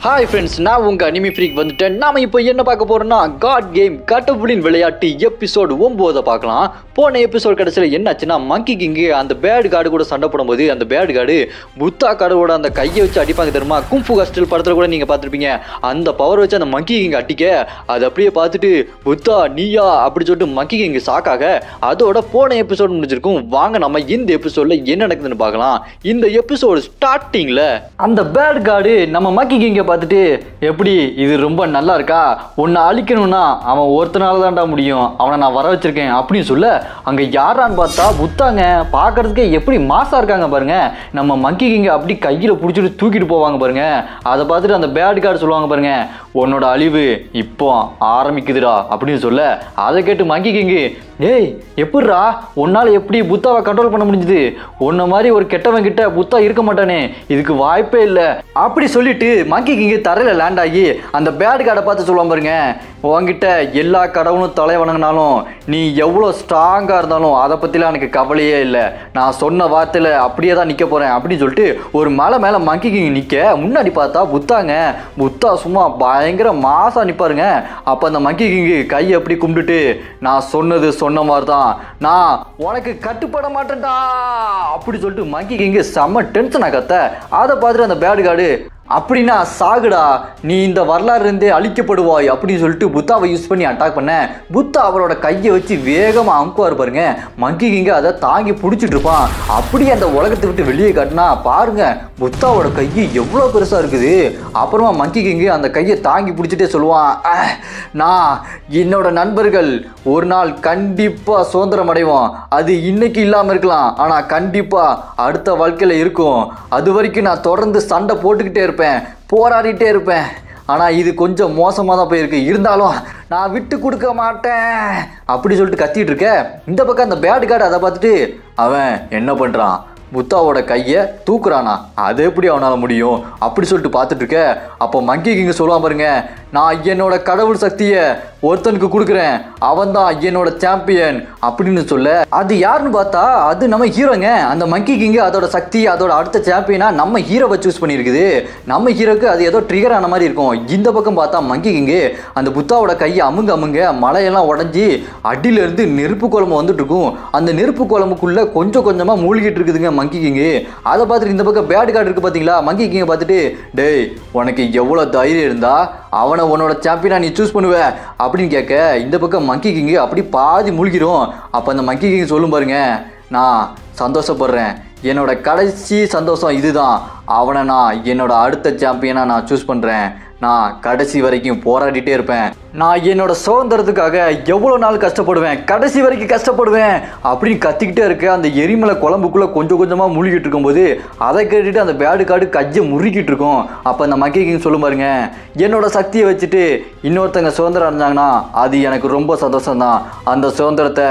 Hi friends, நான் உங்கள் anime freak வந்துட்டேன். நாம் இப்போ என்ன பார்க்க போகிறோம்னா காட் கேம் கடவுளின் விளையாட்டு எபிசோடு 9 பார்க்கலாம். போன எபிசோட் கடைசியில் என்னாச்சுன்னா மங்கி கிங்கு அந்த பேட் கார்டு கூட சண்டை போடும்போது அந்த பேட் கார்டு புத்தா கடவுளோட அந்த கையை வச்சு அடிப்பாங்க தெரியுமா? கும்ஃபு ஹாஸ்டல் படத்தில் கூட நீங்கள் பார்த்துருப்பீங்க. அந்த பவர் வச்சு அந்த மங்கி கிங் அடிக்க அது அப்படியே பார்த்துட்டு புத்தா நீயா அப்படி சொல்லிட்டு மங்கி கிங் ஷாக்காக அதோட போன எபிசோடு முடிஞ்சிருக்கும். வாங்க நம்ம இந்த எபிசோடில் என்ன நடக்குதுன்னு பார்க்கலாம். இந்த எபிசோடு ஸ்டார்டிங்கில் அந்த பேட் கார்டு நம்ம மங்கி கிங்கை பார்த்துட்டு எப்படி இது ரொம்ப நல்லா இருக்கா, உன்னை அழிக்கணும்னா அவன் ஒருத்தனால தான்டா முடியும், அவனை நான் வர வச்சிருக்கேன் அப்படின்னு சொல்ல அங்கே யாரான்னு பார்த்தா புத்தாங்க. பார்க்கறதுக்கே எப்படி மாசா இருக்காங்க பாருங்க. நம்ம மங்கி கிங்க அப்படி கையில் பிடிச்சிட்டு தூக்கிட்டு போவாங்க பாருங்க. அதை பார்த்துட்டு அந்த பேட் கார்டு சொல்லுவாங்க பாருங்க, உன்னோட அழிவு இப்போ ஆரம்பிக்குதுடா அப்படின்னு சொல்ல அதை கேட்டு மங்கி கிங்கு, ஏய் எப்படிரா உன்னால எப்படி புத்தாவை கண்ட்ரோல் பண்ண முடிஞ்சுது? உன்ன மாதிரி ஒரு கெட்டவன் கிட்ட புத்தா இருக்க மாட்டானே, இதுக்கு வாய்ப்பே இல்லை அப்படி சொல்லிட்டு மங்கி கிங்கு தரையில் லேண்ட் ஆகி அந்த பேட் கார்டை பார்த்து சொல்லுவான் பாருங்க, உன்கிட்ட எல்லா கடவுளும் தலை வணங்கினாலும் நீ எவ்வளோ ஸ்ட்ராங்காக இருந்தாலும் அதை பற்றிலாம் எனக்கு கவலையே இல்லை, நான் சொன்ன வார்த்தையில் அப்படியே தான் நிற்க போகிறேன் அப்படின்னு சொல்லிட்டு ஒரு மலை மேலே மங்கி கிங் நிற்க முன்னாடி பார்த்தா புத்தாங்க. புத்தா சும்மா பயங்கர மாசா நிற்பாருங்க. அப்போ அந்த மங்கி கிங்கு கையை அப்படி கும்பிட்டுட்டு, நான் சொன்னது சொன்ன மாதிரி தான், நான் உனக்கு கட்டுப்பட மாட்டேன்டா அப்படி சொல்லிட்டு மங்கி கிங்கு செம்ம டென்ஷன் ஆகத்த. அதை பார்த்துட்டு அந்த பேட் கார்டு, அப்படின்னா சாகுடா, நீ இந்த வரலாறு இருந்தே அழிக்கப்படுவாய் அப்படின்னு சொல்லிட்டு புத்தாவை யூஸ் பண்ணி அட்டாக் பண்ண புத்தா அவரோட கையை வச்சு வேகமாக அமுக்குவார் பாருங்க. மங்கி கிங்க அதை தாங்கி பிடிச்சிட்டு இருப்பான். அப்படியே அந்த உலகத்தை விட்டு வெளியே காட்டினா பாருங்க புத்தாவோட கையை எவ்வளோ பெருசாக இருக்குது. அப்புறமா மங்கி கிங்கு அந்த கையை தாங்கி பிடிச்சிட்டே சொல்லுவான், நான் என்னோட நண்பர்கள் ஒரு நாள் கண்டிப்பாக சுதந்திரம் அடைவோம், அது இன்னைக்கு இல்லாமல் இருக்கலாம் ஆனால் கண்டிப்பாக அடுத்த வாழ்க்கையில் இருக்கும், அது வரைக்கும் நான் தொடர்ந்து சண்டை போட்டுக்கிட்டே இருப்பேன், போராடிட்டே இருப்பேன், ஆனால் இது கொஞ்சம் மோசமாக தான் போயிருக்கு, இருந்தாலும் நான் விட்டு கொடுக்க மாட்டேன் அப்படி சொல்லிட்டு கத்திட்டு இருக்க. இந்த பக்கம் அந்த பேட் கார்டு அதை பார்த்துட்டு அவன் என்ன பண்ணுறான், புத்தாவோட கையை தூக்குறானா, அது எப்படி அவனால் முடியும் அப்படி சொல்லிட்டு பார்த்துட்டு இருக்க. அப்போ மங்கி கிங்க சொல்லுவான் பாருங்க, நான் என்னோட கடவுள் சக்தியை ஒருத்தனுக்கு கொடுக்குறேன், அவன் தான் என்னோட சாம்பியன் அப்படின்னு சொல்ல அது யாருன்னு பார்த்தா அது நம்ம ஹீரோங்க. அந்த மங்கி கிங்கு அதோட சக்தி அதோட அடுத்த சாம்பியனா நம்ம ஹீரோவை சூஸ் பண்ணியிருக்குது. நம்ம ஹீரோக்கு அது ஏதோ ட்ரிகர் ஆன மாதிரி இருக்கும். இந்த பக்கம் பார்த்தா மங்கி கிங்கு அந்த புத்தாவோட கையை அமுங்க மலையெல்லாம் உடஞ்சி அடியிலேருந்து நெருப்பு குழம்பு வந்துட்டு இருக்கும். அந்த நெருப்பு குழம்புக்குள்ள கொஞ்சம் கொஞ்சமாக மூழ்கிட்டு இருக்குதுங்க மங்கி கிங்கு. அதை பார்த்துட்டு இந்த பக்கம் பேட் கார்டு இருக்கு பார்த்தீங்களா, மங்கி கிங்கை பார்த்துட்டு, டேய் உனக்கு எவ்வளோ தைரியம் இருந்தா அவனை உன்னோட சாம்பியனா நீ சூஸ் பண்ணுவ அப்படின்னு கேட்க இந்த பக்கம் மங்கி கிங்கு அப்படி பாதி மூழ்கிடும். அப்போ அந்த மங்கி கிங்கு சொல்லும் பாருங்க, நான் சந்தோஷப்படுறேன், என்னோட கடைசி சந்தோஷம் இதுதான், அவனை நான் என்னோட அடுத்த சாம்பியனா நான் சூஸ் பண்ணுறேன், நான் கடைசி வரைக்கும் போராடிட்டே இருப்பேன், நான் என்னோட சுதந்திரத்துக்காக எவ்வளோ நாள் கஷ்டப்படுவேன், கடைசி வரைக்கும் கஷ்டப்படுவேன் அப்படின்னு கத்திக்கிட்டே இருக்க. அந்த எரிமலை குழம்புக்குள்ளே கொஞ்சம் கொஞ்சமாக மூழ்கிட்டு இருக்கும்போது அதை கேட்டுட்டு அந்த பேடு கார்டு கையை முறுக்கிட்டு இருக்கும். அப்போ அந்த மங்கி கிங் சொல்லும் பாருங்க, என்னோட சக்தியை வச்சுட்டு இன்னொருத்தங்க சுதந்திரம் அடைஞ்சாங்கன்னா அது எனக்கு ரொம்ப சந்தோஷம் தான், அந்த சுதந்திரத்தை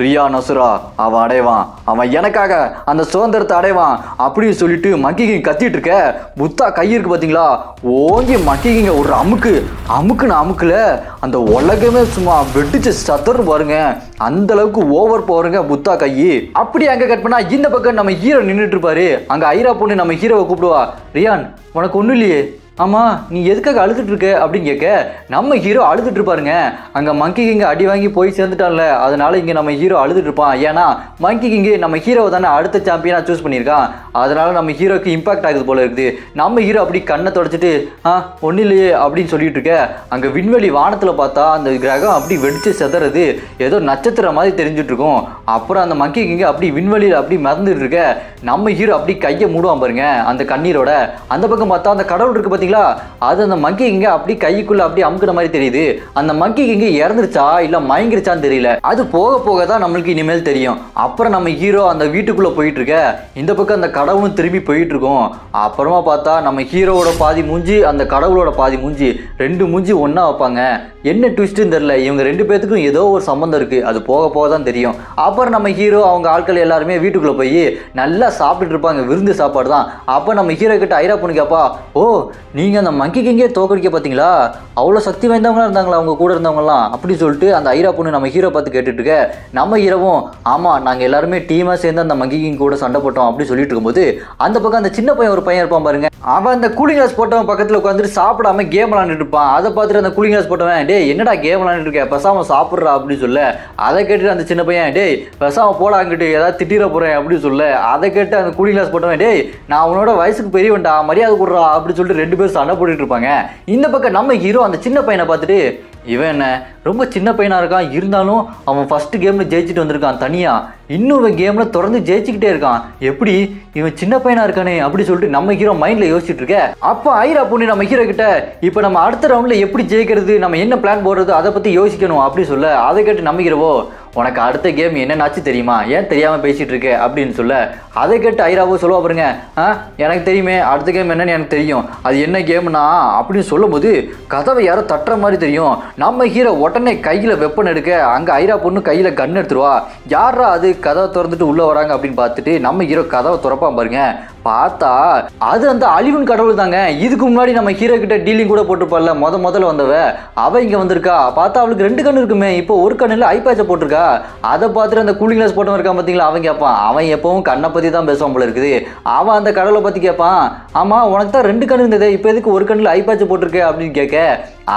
ரியா நசுரா அவன் அடைவான், அவன் எனக்காக அந்த சுதந்திரத்தை அடைவான் அப்படின்னு சொல்லிட்டு மங்கி கிங் கத்திட்டு இருக்க. புத்தா கை இருக்கு பார்த்தீங்களா, ஓங்கி மங்கி கிங்க ஒரு அமுக்குன்னு அமுக்குல அந்த உலகமே சும்மா வெடிச்சு சத்தர்னு பாருங்க. அந்த அளவுக்கு ஓவர் பவருங்க புத்தா கை. அப்படி அங்க கட் பண்ணா இந்த பக்கம் நம்ம ஹீரோ நின்றுட்டு இருப்பாரு. அங்க ஐரா பொண்ணு நம்ம ஹீரோவை கூப்பிடுவா, ரியான் உனக்கு ஒன்றும் இல்லையே, ஆமாம் நீ எதுக்காக அழுதுட்டு இருக்க அப்படின்னு கேட்க நம்ம ஹீரோ அழுதுட்டு இருப்பாருங்க. அங்கே மங்கி கிங்க அடி வாங்கி போய் சேர்ந்துட்டான்ல, அதனால இங்கே நம்ம ஹீரோ அழுதுட்டு இருப்பான். ஏன்னா மங்கி கிங்கு நம்ம ஹீரோவை தானே அடுத்த சாம்பியனாக சூஸ் பண்ணியிருக்கான், அதனால நம்ம ஹீரோக்கு இம்பாக்ட் ஆகுது போல இருக்குது. நம்ம ஹீரோ அப்படி கண்ணை தொடச்சிட்டு ஒன்றும் இல்லையே அப்படின்னு சொல்லிட்டு இருக்க. அங்கே விண்வெளி வானத்தில் பார்த்தா அந்த கிரகம் அப்படி வெடிச்சு செதறது ஏதோ நட்சத்திரம் மாதிரி தெரிஞ்சுட்டு இருக்கும். அப்புறம் அந்த மங்கி கிங்கு அப்படி விண்வெளியில் அப்படி மறந்துட்டு இருக்க. நம்ம ஹீரோ அப்படி கையை மூடுவான் பாருங்க அந்த கண்ணீரோட. அந்த பக்கம் பார்த்தா அந்த கடவுள் இருக்கு பார்த்தீங்களா, அது அந்த மங்கி கிங்க அப்படி கைக்குள்ள அப்படி அமுக்குற மாதிரி தெரியுது. அந்த மங்கி கிங்க இறந்துருச்சா இல்ல மயங்கிருச்சான்னு தெரியல, அது போக போக தான் நம்மளுக்கு இனிமேல் தெரியும். அப்புறம் நம்ம ஹீரோ அந்த வீட்டுக்குள்ள போயிட்டு இருக்க. இந்த பக்கம் அந்த கடவுளும் திரும்பி போயிட்டு இருக்கும். அப்புறமா பார்த்தா நம்ம ஹீரோவோட பாதி மூஞ்சி அந்த கடவுளோட பாதி மூஞ்சி ரெண்டு மூஞ்சி ஒன்னா வைப்பாங்க. என்ன ட்விஸ்ட்னு தெரியல, இவங்க ரெண்டு பேத்துக்கும் ஏதோ ஒரு சம்பந்தம் இருக்கு, அது போக போக தான் தெரியும். அப்புறம் நம்ம ஹீரோ அவங்க ஆட்கள் எல்லாருமே வீட்டுக்குள்ள போய் நல்லா சாப்பிட்டு இருப்பாங்க, விருந்து சாப்பாடு தான். அப்போ நம்ம ஹீரோ கிட்ட ஐரா பொண்ணு கேப்பா, ஓ நீங்கள் அந்த மங்கி கிங்கே தோக்கடிக்க பார்த்தீங்களா, அவ்வளோ சக்தி வாய்ந்தவங்களா இருந்தாங்களா அவங்க கூட இருந்தவங்கலாம் அப்படி சொல்லிட்டு அந்த ஐரா பொண்ணு நம்ம ஹீரோ பார்த்து கேட்டுட்டு இருக்க. நம்ம ஹீரோவும் ஆமாம் நாங்கள் எல்லாருமே டீமாக சேர்ந்து அந்த மங்கி கிங் கூட சண்டை போட்டோம் அப்படி சொல்லிட்டு இருக்கும்போது அந்த பக்கம் அந்த சின்ன பையன் ஒரு பையன் இருப்பான் பாருங்க, அவன் அந்த கூலிங் கிளாஸ் போட்டவன் பக்கத்தில் உட்காந்துட்டு சாப்பிடாம கேம் விளாண்டுட்டு இருப்பான். அதை பார்த்துட்டு அந்த கூலிங் கிளாஸ் போட்டவன் டே என்னடா கேம் விளாண்டுட்டு இருக்க பெசாம சாப்பிட்றா அப்படி சொல்ல. அதை கேட்டுட்டு அந்த சின்ன பையன் டேய் பெசாம போடாங்கிட்டு ஏதாவது திட்டிட போறேன் அப்படின்னு சொல்ல. அதை கேட்டு அந்த கூலிங் கிளாஸ் போட்டவன் டேய் நான் உன்னோட வயசுக்கு பெரியவன்டா மரியாதை கொடுறா அப்படி சொல்லிட்டு 2 பேரும் சண்டை போட்டுட்டு இருப்பாங்க. இந்த பக்கம் நம்ம ஹீரோ அந்த சின்ன பையனை பார்த்துட்டு இவன் என்ன ரொம்ப சின்ன பையனாக இருக்கான், இருந்தாலும் அவன் ஃபர்ஸ்ட் கேமில் ஜெயிச்சுட்டு வந்திருக்கான் தனியாக, இன்னும் இவன் கேமில் தொடர்ந்து ஜெயிச்சுக்கிட்டே இருக்கான், எப்படி இவன் சின்ன பையனாக இருக்கானே அப்படி சொல்லிட்டு நம்ம ஹீரோ மைண்டில் யோசிச்சுட்டு இருக்க. அப்போ ஐரா பொண்ணு நம்ம ஹீரோ கிட்ட இப்போ நம்ம அடுத்த ரவுண்டில் எப்படி ஜெயிக்கிறது, நம்ம என்ன பிளான் போடுறது அதை பற்றி யோசிக்கணும் அப்படி சொல்ல. அதை கேட்டு நம்ம ஹீரோவோ உனக்கு அடுத்த கேம் என்னென்னாச்சு தெரியுமா, ஏன் தெரியாமல் பேசிகிட்டு இருக்க அப்படின்னு சொல்ல. அதை கேட்டு ஐராவோ சொல்லுவா பாருங்க, எனக்கு தெரியுமே அடுத்த கேம் என்னன்னு எனக்கு தெரியும், அது என்ன கேம்னா அப்படின்னு சொல்லும்போது கதவை யாரோ தட்டுற மாதிரி தெரியும். நம்ம ஹீரோ உடனே கையில் வெப்பன் எடுக்க அங்கே ஐரா பொண்ணு கையில் கன் எடுத்துருவா. யாரா அது கதவை திறந்துட்டு உள்ளே வராங்க அப்படின்னு பார்த்துட்டு நம்ம ஹீரோ கதவை திறப்பான் பாருங்க. பார்த்தா அது அந்த அழிவின் கடவுள் தாங்க. இதுக்கு முன்னாடி நம்ம ஹீரோ கிட்ட டீலிங் கூட போட்டுருப்பாள்ல முதல்ல வந்தவ, அவ இங்கே வந்திருக்கா. பார்த்தா அவளுக்கு 2 கண்ணு இருக்குமே, இப்போ ஒரு கண்ணில் ஐபேச்சை போட்டிருக்கா. அதை பார்த்துட்டு அந்த கூலிங் கிளாஸ் போட்டவன் இருக்கான் பார்த்தீங்களா, அவன் கேட்பான். அவன் எப்பவும் கண்ணை பற்றி தான் பேசுவான் போல இருக்குது. அவன் அந்த கடவுளை பற்றி கேட்பான், ஆமாம் உனக்கு தான் 2 கண்ணு இருந்தது, இப்போ எதுக்கு ஒரு கண்ணில் ஐபேச்சை போட்டிருக்க அப்படின்னு கேட்க.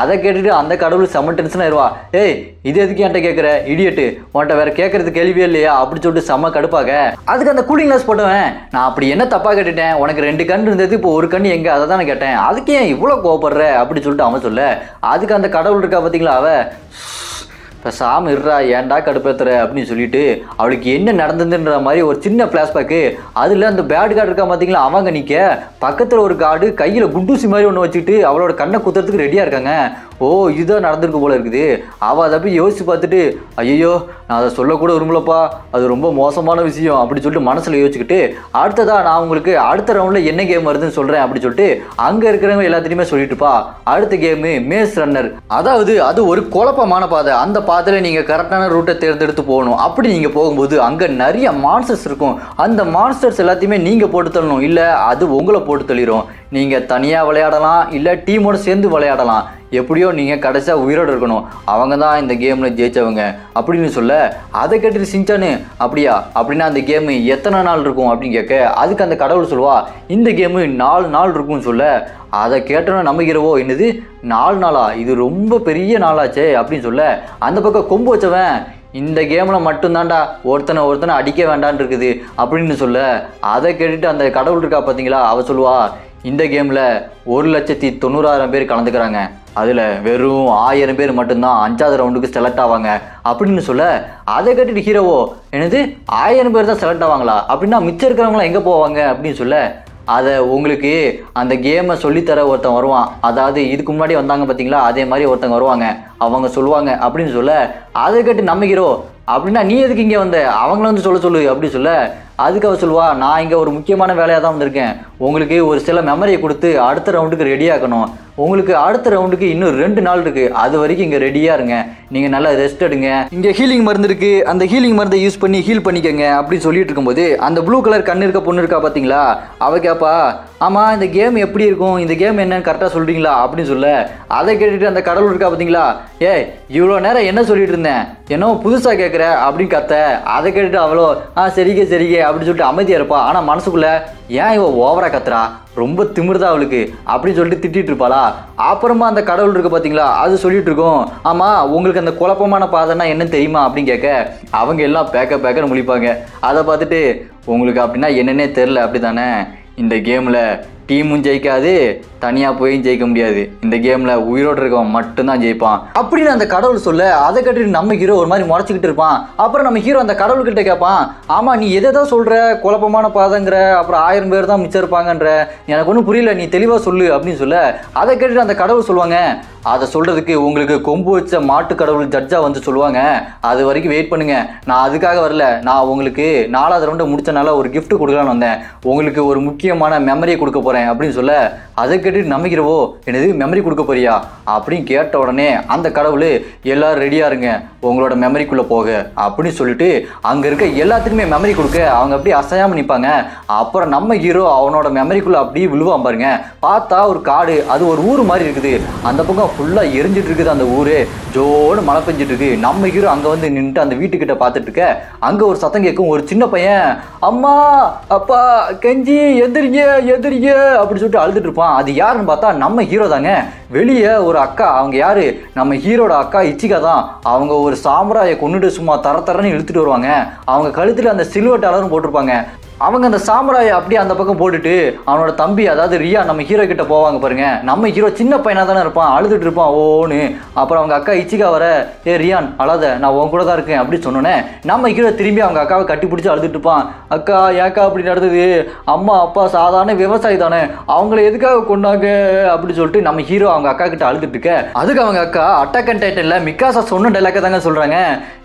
அதை கேட்டுட்டு அந்த கடவுள் செம்ம டென்ஷன் ஆயிடுவா. ஏய் இது எதுக்கு என்கிட்ட கேட்குற இடியட்டு, உன்கிட்ட வேற கேட்கறது கேள்வியே இல்லையா அப்படி சொல்லிட்டு செம்ம கடுப்பாக. அதுக்கு அந்த கூலிங் கிளாஸ் போட்டவன் நான் அப்படி என்ன தப்பா கேட்டுட்டேன், உனக்கு 2 கண் இருந்தது இப்போ ஒரு கண் எங்க அதை தானே கேட்டேன், அதுக்கு ஏன் இவ்வளோ கோவப்படுற அப்படி சொல்லிட்டு அவன் சொல்ல. அதுக்கு அந்த கடவுள் இருக்கா பார்த்தீங்களா, அவ சாமி இருறா ஏன்டா கடுப்பேத்துற அப்படின்னு சொல்லிட்டு அவளுக்கு என்ன நடந்ததுன்ற மாதிரி ஒரு சின்ன ஃப்ளாஷ்பேக்கு. அதில் அந்த பேட் கார்டு இருக்கா பார்த்தீங்களா, அவங்க நிற்க பக்கத்தில் ஒரு கார்டு கையில் குண்டூசி மாதிரி ஒன்று வச்சுக்கிட்டு அவளோட கண்ணை குத்துறதுக்கு ரெடியாக இருக்காங்க. ஓ இதுதான் நடந்திருக்கு போல இருக்குது. அவள் அதை போய் யோசிச்சு பார்த்துட்டு ஐயோ நான் அதை சொல்லக்கூட விரும்பலப்பா, அது ரொம்ப மோசமான விஷயம் அப்படி சொல்லிட்டு மனசில் யோசிச்சுக்கிட்டு அடுத்ததா நான் உங்களுக்கு அடுத்த ரவுண்டில் என்ன கேம் வருதுன்னு சொல்கிறேன் அப்படி சொல்லிட்டு அங்கே இருக்கிறவங்க எல்லாத்தையுமே சொல்லிட்டுப்பா. அடுத்த கேமு மேஸ் ரன்னர், அதாவது அது ஒரு குழப்பமான பாதை. அந்த பாதையில் நீங்கள் கரெக்டான ரூட்டை தேர்ந்தெடுத்து போகணும். அப்படி நீங்கள் போகும்போது அங்கே நிறைய மான்ஸ்டர்ஸ் இருக்கும். அந்த மான்ஸ்டர்ஸ் எல்லாத்தையுமே நீங்கள் போட்டு தள்ளணும், இல்லை அது உங்களை போட்டு தள்ளிடும். நீங்கள் தனியாக விளையாடலாம், இல்லை டீமோடு சேர்ந்து விளையாடலாம், எப்படியோ நீங்கள் கடைசியாக உயிரோடு இருக்கணும். அவங்க தான் இந்த கேமில் ஜெயிச்சவங்க அப்படின்னு சொல்ல. அதை கேட்டுட்டு சிஞ்சானு அப்படியா அப்படின்னா அந்த கேமு எத்தனை நாள் இருக்கும் அப்படின்னு கேட்க. அதுக்கு அந்த கடவுள் சொல்லுவா இந்த கேமு 4 நாள் இருக்கும்னு சொல்ல. அதை கேட்டோன்னு நம்ம ஹீரோவோ என்னது 4 நாளா, இது ரொம்ப பெரிய நாளாச்சே அப்படின்னு சொல்ல. அந்த பக்கம் கொம்பு வச்சவன் இந்த கேமில் மட்டும்தான்டா ஒருத்தனை அடிக்க வேண்டான்னு இருக்குது அப்படின்னு சொல்ல. அதை கேட்டுட்டு அந்த கடவுள் இருக்கா பார்த்தீங்களா, அவ சொல்லுவா இந்த கேமில் 1,90,000 பேர் கலந்துக்கிறாங்க, அதில் வெறும் 1000 பேர் மட்டும்தான் 5வது ரவுண்டுக்கு செலக்ட் ஆவாங்க அப்படின்னு சொல்ல. அதை கேட்டுட்டு ஹீரோவோ என்னது 1000 பேர் தான் செலக்ட் ஆவாங்களா, அப்படின்னா மிச்சம் இருக்கிறவங்களாம் எங்கே போவாங்க அப்படின்னு சொல்ல. அதை உங்களுக்கு அந்த கேமை சொல்லித்தர ஒருத்தன் வருவான், அதாவது இதுக்கு முன்னாடி வந்தாங்க பார்த்தீங்களா அதே மாதிரி ஒருத்தங்க வருவாங்க, அவங்க சொல்லுவாங்க அப்படின்னு சொல்ல. அதை கேட்டு நம்ம ஹீரோ அப்படின்னா நீ எதுக்கு இங்கே வந்த, அவங்கள வந்து சொல்லு அப்படின்னு சொல்ல. அதுக்கு அவ சொல்லுவா நான் இங்கே ஒரு முக்கியமான வேலையாக தான் வந்திருக்கேன், உங்களுக்கு ஒரு சில மெமரியை கொடுத்து அடுத்த ரவுண்டுக்கு ரெடி ஆக்கணும், உங்களுக்கு அடுத்த ரவுண்டுக்கு இன்னும் 2 நாள் இருக்குது, அது வரைக்கும் இங்கே ரெடியாக இருங்க, நீங்கள் நல்லா ரெஸ்ட் எடுங்க, இங்கே ஹீலிங் மருந்து இருக்குது, அந்த ஹீலிங் மருந்தை யூஸ் பண்ணி ஹீல் பண்ணிக்கங்க அப்படின்னு சொல்லிட்டு இருக்கும்போது அந்த ப்ளூ கலர் கண்ணு இருக்க பொண்ணு இருக்கா பார்த்தீங்களா, அவ கேப்பா ஆமாம் இந்த கேம் எப்படி இருக்கும், இந்த கேம் என்னன்னு கரெக்டாக சொல்கிறீங்களா அப்படின்னு சொல்ல. அதை கேட்டுட்டு அந்த கடவுள் இருக்கா பார்த்தீங்களா, இவ்வளோ நேரம் என்ன சொல்லிட்டு இருந்தேன், என்னோ புதுசாக கேட்குற அப்படின்னு கத்த. அதை கேட்டுட்டு அவ்வளோ சரிங்க அப்படின்னு சொல்லிட்டு அமைதியாக இருப்பா. ஆனால் மனசுக்குள்ளே ஏன் இவ ஓவரா கத்துறா, ரொம்ப திமிர்தா அவளுக்கு அப்படின்னு சொல்லிட்டு திட்டிட்டு இருப்பாளா. அப்புறமா அந்த கடவுள் இருக்கு பார்த்தீங்களா, அது சொல்லிட்டு இருக்கோம் ஆமாம் உங்களுக்கு அந்த குழப்பமான பாதைன்னா என்னன்னு தெரியுமா அப்படின்னு கேட்க. அவங்க எல்லாம் பேக்கன்னு முழிப்பாங்க. அதை பார்த்துட்டு உங்களுக்கு அப்படின்னா என்னன்னே தெரில அப்படி தானே, இந்த கேமில் டீமும் ஜெயிக்காது, தனியாக போயும் ஜெயிக்க முடியாது, இந்த கேமில் உயிரோடு இருக்கவன் மட்டும்தான் ஜெயிப்பான் அப்படின்னு அந்த கடவுள் சொல்ல. அதை கேட்டுட்டு நம்ம ஹீரோ ஒரு மாதிரி முறைச்சிக்கிட்டு இருப்பான். அப்புறம் நம்ம ஹீரோ அந்த கடவுள்கிட்ட கேட்பான் ஆமாம் நீ எதை தான் சொல்கிற, குழப்பமான பாதைங்கிற, அப்புறம் 1000 பேர் தான் மிச்சம் இருப்பாங்கன்ற, எனக்கு ஒன்றும் புரியல, நீ தெளிவாக சொல்லு அப்படின்னு சொல்ல. அதை கேட்டுட்டு அந்த கடவுள் சொல்லுவாங்க அதை சொல்கிறதுக்கு உங்களுக்கு கொம்பு வச்ச மாட்டு கடவுள் ஜட்ஜாக வந்து சொல்லுவாங்க, அது வரைக்கும் வெயிட் பண்ணுங்க, நான் அதுக்காக வரல, நான் உங்களுக்கு 4வது ரவுண்டை முடிச்சனால ஒரு கிஃப்ட் கொடுக்கலான்னு வந்தேன், உங்களுக்கு ஒரு முக்கியமான மெமரியை கொடுக்க போகிறேன் போறேன் அப்படின்னு சொல்ல, அதை கேட்டுட்டு நம்ம ஹீரோவோ என்னது மெமரி கொடுக்க போறியா அப்படின்னு கேட்ட உடனே அந்த கடவுள் எல்லாரும் ரெடியா இருங்க உங்களோட மெமரிக்குள்ள போக அப்படின்னு சொல்லிட்டு அங்க இருக்க எல்லாத்துக்குமே மெமரி கொடுக்க அவங்க அப்படியே அசையாம நிற்பாங்க. அப்புறம் நம்ம ஹீரோ அவனோட மெமரிக்குள்ள அப்படியே விழுவான் பாருங்க. பார்த்தா ஒரு காடு, அது ஒரு ஊர் மாதிரி இருக்குது. அந்த பக்கம் ஃபுல்லா எரிஞ்சிட்டு இருக்குது அந்த ஊரு. ஜோன்னு மழை பெஞ்சிட்டு இருக்கு. நம்ம ஹீரோ அங்க வந்து நின்றுட்டு அந்த வீட்டுக்கிட்ட பார்த்துட்டு இருக்க, அங்க ஒரு சத்தம் கேட்கும். ஒரு சின்ன பையன் அம்மா அப்பா கெஞ்சி எதிரிங்க எதிரிங்க அப்படி சொல்லிட்டு அழுதுட்டு இருப்பான். அது யாருன்னு பார்த்தா நம்ம ஹீரோ தாங்க. வெளியே ஒரு அக்கா, அவங்க யாரு நம்ம ஹீரோட அக்கா இச்சிகா தான். அவங்க ஒரு சாமுராயை கொண்டுட்டு சும்மா தரன்னு இழுத்துட்டு வருவாங்க. அவங்க கழுத்துல அந்த சில்வர் டாலரும் போட்டிருப்பாங்க. அவங்க அந்த சாமுராயை அப்படியே அந்த பக்கம் போட்டுட்டு அவனோட தம்பி அதாவது ரியா நம்ம ஹீரோ கிட்ட போவாங்க பாருங்க. நம்ம ஹீரோ சின்ன பையனா தானே இருப்பான், அழுதுட்டு இருப்பான் ஓன்னு. அப்புறம் அவங்க அக்கா இச்சிகா வர, ஏ ரியான் அழாத நான் உன் கூட தான் இருக்கேன் அப்படி சொன்னோன்னே நம்ம ஹீரோ திரும்பி அவங்க அக்காவை கட்டி பிடிச்சி அழுதுட்டு இருப்பான். அக்கா ஏக்கா அப்படி நடந்தது, அம்மா அப்பா சாதாரண விவசாயி தானே, அவங்கள எதுக்காக கொண்டாங்க அப்படி சொல்லிட்டு நம்ம ஹீரோ அவங்க அக்கா கிட்ட அழுதுட்டு இருக்க, அதுக்கு அவங்க அக்கா அட்டாக் அண்ட் டைட்டன்ல மிக்காசா சொன்ன டைலாக தாங்க சொல்றாங்க.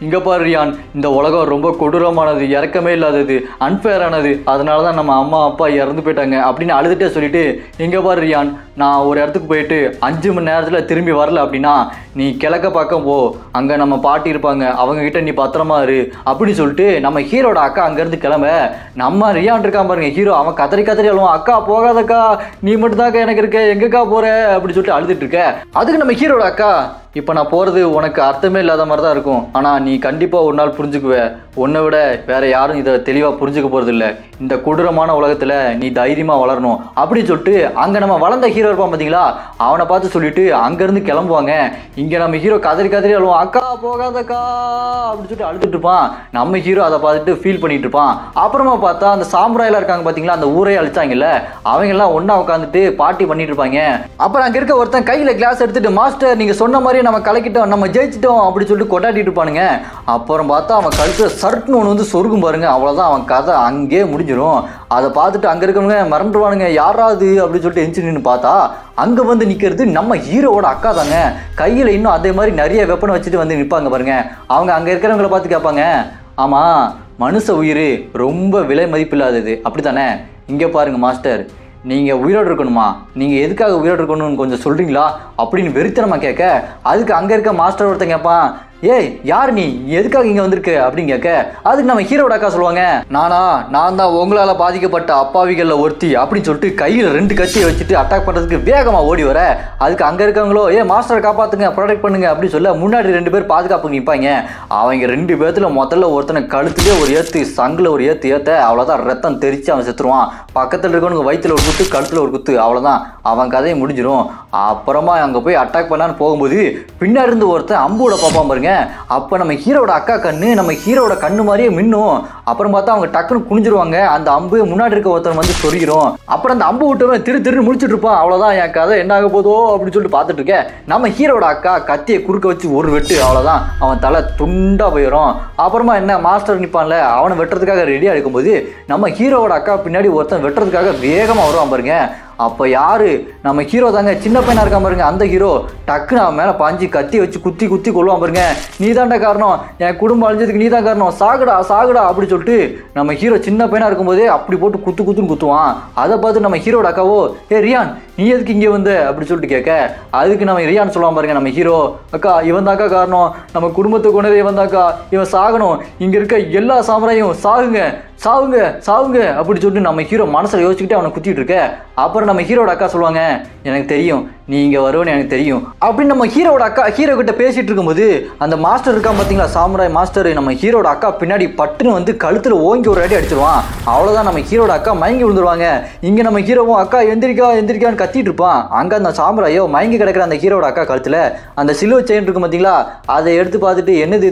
இங்க பாரு ரியான், இந்த உலகம் ரொம்ப கொடூரமானது, இறக்கமே இல்லாதது, அன்பேரானது, அதனால தான் நம்ம அம்மா அப்பா இறந்து போயிட்டாங்க அப்படின்னு அழுதுட்டே சொல்லிட்டு, இங்க பாரு ரியான், நான் ஒரு இடத்துக்கு போயிட்டு 5 மணி நேரத்தில் திரும்பி வரல அப்படின்னா நீ கிழக்க பக்கம் போ, அங்கே நம்ம பாட்டி இருப்பாங்க, அவங்க கிட்ட நீ பத்திரமா இரு அப்படின்னு சொல்லிட்டு நம்ம ஹீரோட அக்கா அங்கேருந்து கிளம்ப, நம்ம ரியான் இருக்கான் பாருங்க ஹீரோ, அவன் கதறி அழுவான். அக்கா போகாதக்கா, நீ மட்டும் தாக்கா எனக்கு இருக்க, எங்கக்கா போற அப்படின்னு சொல்லிட்டு அழுதுட்டு இருக்க. அதுக்கு நம்ம ஹீரோட அக்கா, இப்போ நான் போகிறது உனக்கு அர்த்தமே இல்லாத மாதிரி தான் இருக்கும், ஆனால் நீ கண்டிப்பாக ஒரு நாள் புரிஞ்சுக்குவே, உன்னை விட வேற யாரும் இதை தெளிவாக புரிஞ்சுக்க போகிறது இல்லை, இந்த கொடூரமான உலகத்தில் நீ தைரியமாக வளரணும் அப்படின்னு சொல்லிட்டு அங்கே நம்ம வளர்ந்த ஹீரோ இருப்பான் பார்த்தீங்களா, அவனை பார்த்து சொல்லிட்டு அங்கேருந்து கிளம்புவாங்க. இங்கே நம்ம ஹீரோ கதறி அழுவான், அக்கா போகாதக்கா அப்படின்னு சொல்லிட்டு அழுதுட்டு இருப்பான். நம்ம ஹீரோ அதை பார்த்துட்டு ஃபீல் பண்ணிட்டு இருப்பான். அப்புறமா பார்த்தா அந்த சாமுராயெல்லாம் இருக்காங்க பார்த்தீங்களா, அந்த ஊரே அழிச்சாங்கல்ல, அவங்கெல்லாம் ஒன்றா உட்காந்துட்டு பார்ட்டி பண்ணிட்டு இருப்பாங்க. அப்புறம் அங்கே இருக்க ஒருத்தன் கையில் கிளாஸ் எடுத்துட்டு, மாஸ்டர் நீங்கள் சொன்ன மாதிரி நம்ம கலக்கிட்டோம், நம்ம ஜெயிச்சிட்டோம் அப்படி சொல்லிட்டு கொண்டாடிட்டு இருப்பானுங்க. அப்புறம் பார்த்தா அவன் கழுத்துல சர்ட்னு ஒன்று வந்து சொருகும் பாருங்க, அவ்வளோதான் அவன் கதை அங்கே முடிஞ்சிடும். அதை பார்த்துட்டு அங்கே இருக்கவங்க மறந்துடுவானுங்க, யாராவது அப்படின்னு சொல்லிட்டு எஞ்சி நின்று பார்த்தா அங்கே வந்து நிற்கிறது நம்ம ஹீரோவோட அக்கா தாங்க. கையில் இன்னும் அதே மாதிரி நிறைய வெப்பனை வச்சுட்டு வந்து நிற்பாங்க பாருங்க. அவங்க அங்கே இருக்கிறவங்கள பார்த்து கேட்பாங்க, ஆமாம் மனுஷ உயிர் ரொம்ப விலை மதிப்பில்லாதது அப்படி தானே, இங்கே பாருங்க மாஸ்டர், நீங்கள் உயிரோடு இருக்கணுமா, நீங்கள் எதுக்காக உயிரோடு இருக்கணும்னு கொஞ்சம் சொல்கிறீங்களா அப்படின்னு வெறித்தனமாக கேட்க, அதுக்கு அங்கே இருக்க மாஸ்டர் ஒருத்தன் கேட்பான், ஏய் யார் நீ எதுக்காக இங்கே வந்திருக்கு அப்படின்னு கேட்க, அதுக்கு நம்ம ஹீரோட அக்கா சொல்லுவாங்க, நான் தான் உங்களால் பாதிக்கப்பட்ட அப்பாவிகளில் ஒருத்தி அப்படின்னு சொல்லிட்டு கையில் 2 கத்தியை வச்சுட்டு அட்டாக் பண்ணுறதுக்கு வேகமாக ஓடி வர, அதுக்கு அங்கே இருக்கவங்களோ மாஸ்டரை காப்பாற்றுங்க ப்ரொடெக்ட் பண்ணுங்க அப்படின்னு சொல்ல முன்னாடி 2 பேர் பாதுகாப்பு நிற்பாங்க. அவங்க 2 பேர்த்துல முதல்ல ஒருத்தனை கழுத்துலேயே ஒரு ஏற்று, சங்கில் ஒரு ஏற்ற, அவ்வளோதான் ரத்தம் தெரிச்சு அவன் செத்துருவான். பக்கத்தில் இருக்கவனுக்கு வயிற்றுல ஒரு குத்து, கழுத்தில் ஒரு குத்து, அவ்வளோதான் அவன் கதையை முடிஞ்சிடும். அப்புறமா அங்கே போய் அட்டாக் பண்ணான்னு போகும்போது பின்னாடி இருந்து ஒருத்தன் அம்போட பார்ப்பான் பாருங்க. அப்போ நம்ம ஹீரோட அக்கா கண்ணு நம்ம ஹீரோட கண்ணு மாதிரியே மின்னும். அப்புறம் பார்த்தா அவங்க டக்குன்னு குனிஞ்சிருவாங்க, அந்த அம்பு முன்னாடி இருக்க ஒருத்தன் வந்து சொருகிரும். அப்புறம் அந்த அம்பு விட்டவன் திரு முடிச்சுட்டு இருப்பான். அவ்வளோதான் என் கதை என்ன ஆக போதோ அப்படின்னு சொல்லிட்டு பார்த்துட்டு இருக்கேன். நம்ம ஹீரோட அக்கா கத்தியை குறுக்க வச்சு ஒரு வெட்டு, அவ்வளோதான் அவன் தலை துண்டா போயிடும். அப்புறமா என்ன மாஸ்டர் நிற்பான்ல, அவனை வெட்டுறதுக்காக ரெடியாக இருக்கும்போது நம்ம ஹீரோட அக்கா பின்னாடி ஒருத்தன் வெட்டுறதுக்காக வேகமாக வருவான் பாருங்க. அப்போ யாரு நம்ம ஹீரோ தாங்க, சின்ன பையனா இருக்கான் பாருங்க. அந்த ஹீரோ டக்குன்னு அவன் மேலே பாஞ்சு கத்தி வச்சு குத்தி கொள்வான் பாருங்க. நீ தான்டா காரணம், என் குடும்பம் அழிஞ்சதுக்கு நீ தான் காரணம், சாகுடா அப்படி சொல்லிட்டு நம்ம ஹீரோ சின்ன பையனா இருக்கும்போதே அப்படி போட்டு குத்துன்னு குத்துவான். அதை பார்த்து நம்ம ஹீரோட அக்காவோ, ரியான் நீ எதுக்கு இங்கே வந்த அப்படி சொல்லிட்டு கேட்க, அதுக்கு நம்ம ரியான் சொல்லுவான் பாருங்க நம்ம ஹீரோ, அக்கா இவன் தாக்கா காரணம், நம்ம குடும்பத்துக்கு கொண்டதே இவன் தாக்கா, இவன் சாகணும், இங்கே இருக்க எல்லா சாமராயும் சாவுங்க அப்படி சொல்லிட்டு நம்ம ஹீரோ மனசில் யோசிச்சுக்கிட்டு அவனை குத்திட்டு இருக்க. அப்புறம் நம்ம ஹீரோட அக்கா சொல்லுவாங்க, எனக்கு தெரியும் நீ இங்கே வருவேன்னு எனக்கு தெரியும் அப்படின்னு நம்ம ஹீரோட அக்கா ஹீரோ கிட்ட பேசிட்டு இருக்கும்போது அந்த மாஸ்டர் இருக்கான் பார்த்தீங்களா, சாமுராய் மாஸ்டர், நம்ம ஹீரோட அக்கா பின்னாடி பட்டுன்னு வந்து கழுத்தில் ஓங்கி ஒரு அடி அடிச்சிருவான். அவ்வளோதான் நம்ம ஹீரோட அக்கா மயங்கி விழுந்துருவாங்க. இங்கே நம்ம ஹீரோவும் அக்கா எந்திரிக்கான்னு கத்திட்டு இருப்பான். அங்கே அந்த சாமுராயோ மயங்கி கிடக்கிற அந்த ஹீரோட அக்கா கழுத்தில் அந்த சிலுவை செயின் இருக்கும் பார்த்தீங்களா, அதை எடுத்து பார்த்துட்டு என்னது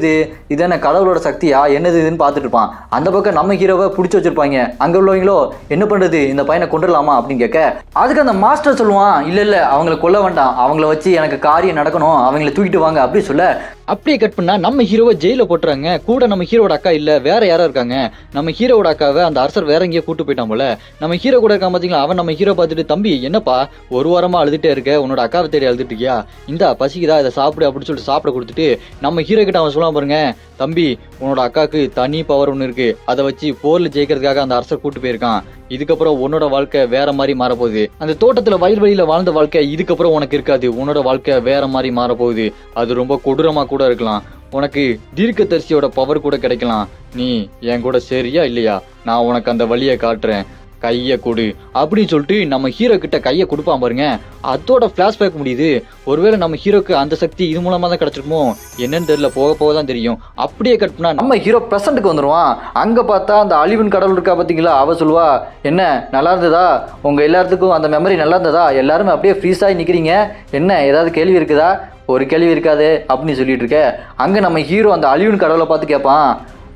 இது என்ன கடவுளோட சக்தியா என்னது இதுன்னு பார்த்துட்டு இருப்பான். அந்த பக்கம் நம்ம ஹீரோவை பிடிச்சி வச்சிருப்பாங்க. அங்கே உள்ளவங்களோ என்ன பண்ணுறது இந்த பையனை கொண்டுடலாமா அப்படின்னு கேட்க, அதுக்கு அந்த மாஸ்டர் சொல்லுவான், இல்லை அவங்களை கொல்ல வேண்டாம், அவங்கள வச்சு எனக்கு காரியம் நடக்கணும், அவங்கள தூக்கிட்டு வாங்க அப்படி சொல்ல அப்படியே கட் பண்ணா நம்ம ஹீரோவை ஜெயில போட்டுறாங்க. கூட நம்ம ஹீரோட அக்கா இல்ல, வேற யாரோ இருக்காங்க. நம்ம ஹீரோட அக்காவை அந்த அரசர் வேற எங்கேயோ கூட்டு போயிட்டான் போல. நம்ம ஹீரோ கூட இருக்கான் பாத்தீங்களா, அவன் நம்ம ஹீரோ பார்த்துட்டு, தம்பி என்னப்பா ஒரு வாரமா அழுதுட்டே இருக்க, உன்னோட அக்காவை தேடி அழுதுட்டு இருக்கியா, இந்தா பசிக்குதா இதை சாப்பிடு அப்படின்னு சொல்லிட்டு சாப்பிட கொடுத்துட்டு நம்ம ஹீரோ கிட்ட அவன் சொல்லுவான் பாருங்க, தம்பி உன்னோட அக்காவுக்கு தனி பவர் ஒன்று இருக்கு, அதை வச்சு போர்ல ஜெயிக்கிறதுக்காக அந்த அரசர் கூட்டு போயிருக்கான். இதுக்கப்புறம் உன்னோட வாழ்க்கை வேற மாதிரி மாறப்போகுது. அந்த தோட்டத்துல வயல்வெளியில வாழ்ந்த வாழ்க்கை இதுக்கப்புறம் உனக்கு இருக்காது. உன்னோட வாழ்க்கை வேற மாதிரி மாறப்போகுது. அது ரொம்ப கொடூரமா கூட இருக்கலாம். உனக்கு தீர்க்கதரிசியோட பவர் கூட கிடைக்கலாம். நீ என் கூட சரியா இல்லையா, நான் உனக்கு அந்த வழியை காட்டுறேன், கைய கொடு அப்படின்னு சொல்லிட்டு நம்ம ஹீரோ கிட்ட கைய கொடுப்பான் பாருங்க. அதோட பிளாஷ்பேக் முடியுது. ஒருவேளை நம்ம ஹீரோக்கு அந்த சக்தி இது மூலமா தான் கிடைச்சிருக்குமோ என்னன்னு தெரியல, போக போக தான் தெரியும். அப்படியே கட் பண்ணா நம்ம ஹீரோ பிரசன்ட்டுக்கு வந்துருவான். அங்க பார்த்தா அந்த அழிவின் கடவுள் இருக்கா பாத்தீங்களா, அவ சொல்லுவா, என்ன நல்லா இருந்ததா, உங்க எல்லாத்துக்கும் அந்த மெமரி நல்லா இருந்ததா, எல்லாருமே அப்படியே ஃப்ரீஸ் ஆகி நிக்கிறீங்க, என்ன ஏதாவது கேள்வி இருக்குதா, ஒரு கேள்வி இருக்காது அப்படின்னு சொல்லிட்டு இருக்க. அங்க நம்ம ஹீரோ அந்த அழிவின் கடவுளை பார்த்து கேட்பான்,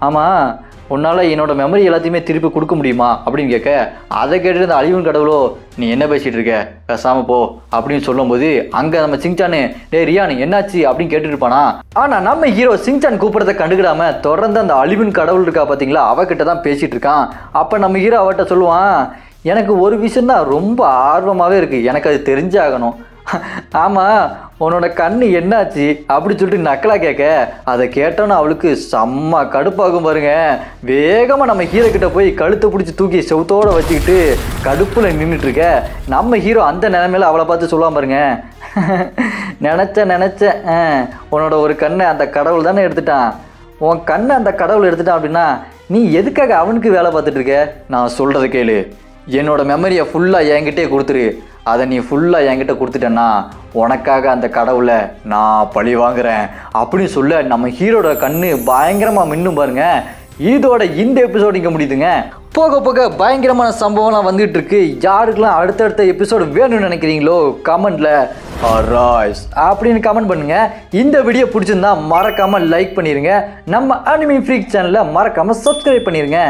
ஆமா உன்னால என்னோட மெமரி எல்லாத்தையுமே திருப்பி கொடுக்க முடியுமா அப்படின்னு கேட்க. அதை கேட்டுட்டு அந்த அழிவின் கடவுளோ, நீ என்ன பேசிட்டு இருக்க, பேசாம போ அப்படின்னு சொல்லும் போது அங்க நம்ம சிங்சானு, டே ரியான் என்னாச்சு அப்படின்னு கேட்டுட்டு இருப்பானா. ஆனா நம்ம ஹீரோ சிங்சான் கூப்பிடறத கண்டுக்கிடாம தொடர்ந்து அந்த அழிவின் கடவுள் இருக்கா பாத்தீங்களா, அவகிட்ட தான் பேசிட்டு இருக்கான். அப்ப நம்ம ஹீரோ அவட்ட சொல்லுவான், எனக்கு ஒரு விஷயம் தான் ரொம்ப ஆர்வமாவே இருக்கு, எனக்கு அது தெரிஞ்சாகணும். ஆமா உன்னோட கண்ணு என்னாச்சு அப்படி சொல்லிட்டு நக்கலா கேட்க. அதை கேட்டோன்னு அவளுக்கு செம்ம கடுப்பாகும் பாருங்க. வேகமா நம்ம ஹீரோ கிட்ட போய் கழுத்தை பிடிச்சி தூக்கி செவுத்தோட வச்சுக்கிட்டு கடுப்புல நின்றுட்டு இருக்க. நம்ம ஹீரோ அந்த நிலைமையில அவளை பார்த்து சொல்லுவான் பாருங்க, நினைச்சேன் உன்னோட ஒரு கண்ணை அந்த கடவுள் தானே எடுத்துட்டான், உன் கண்ணை அந்த கடவுள் எடுத்துட்டான் அப்படின்னா நீ எதுக்காக அவனுக்கு வேலை பார்த்துட்டு இருக்க, நான் சொல்றதை கேளு, என்னோட மெமரியை ஃபுல்லாக என்கிட்டே கொடுத்துரு, அதை நீ ஃபுல்லாக என்கிட்ட கொடுத்துட்டேன்னா உனக்காக அந்த கடவுளை நான் பழி வாங்குறேன் அப்படின்னு சொல்ல நம்ம ஹீரோட கண்ணு பயங்கரமாக மின்னும் பாருங்க. இதோட இந்த எபிசோடு இங்கே முடியுதுங்க. போக போக பயங்கரமான சம்பவம்லாம் வந்துட்டு இருக்கு. யாருக்கெல்லாம் அடுத்தடுத்த எபிசோடு வேணும்னு நினைக்கிறீங்களோ கமெண்ட்ல அரைஸ் அப்படின்னு கமெண்ட் பண்ணுங்க. இந்த வீடியோ பிடிச்சிருந்தா மறக்காம லைக் பண்ணிருங்க. நம்ம அனிமி ஃப்ரீக் சேனலை மறக்காம சப்ஸ்கிரைப் பண்ணிருங்க.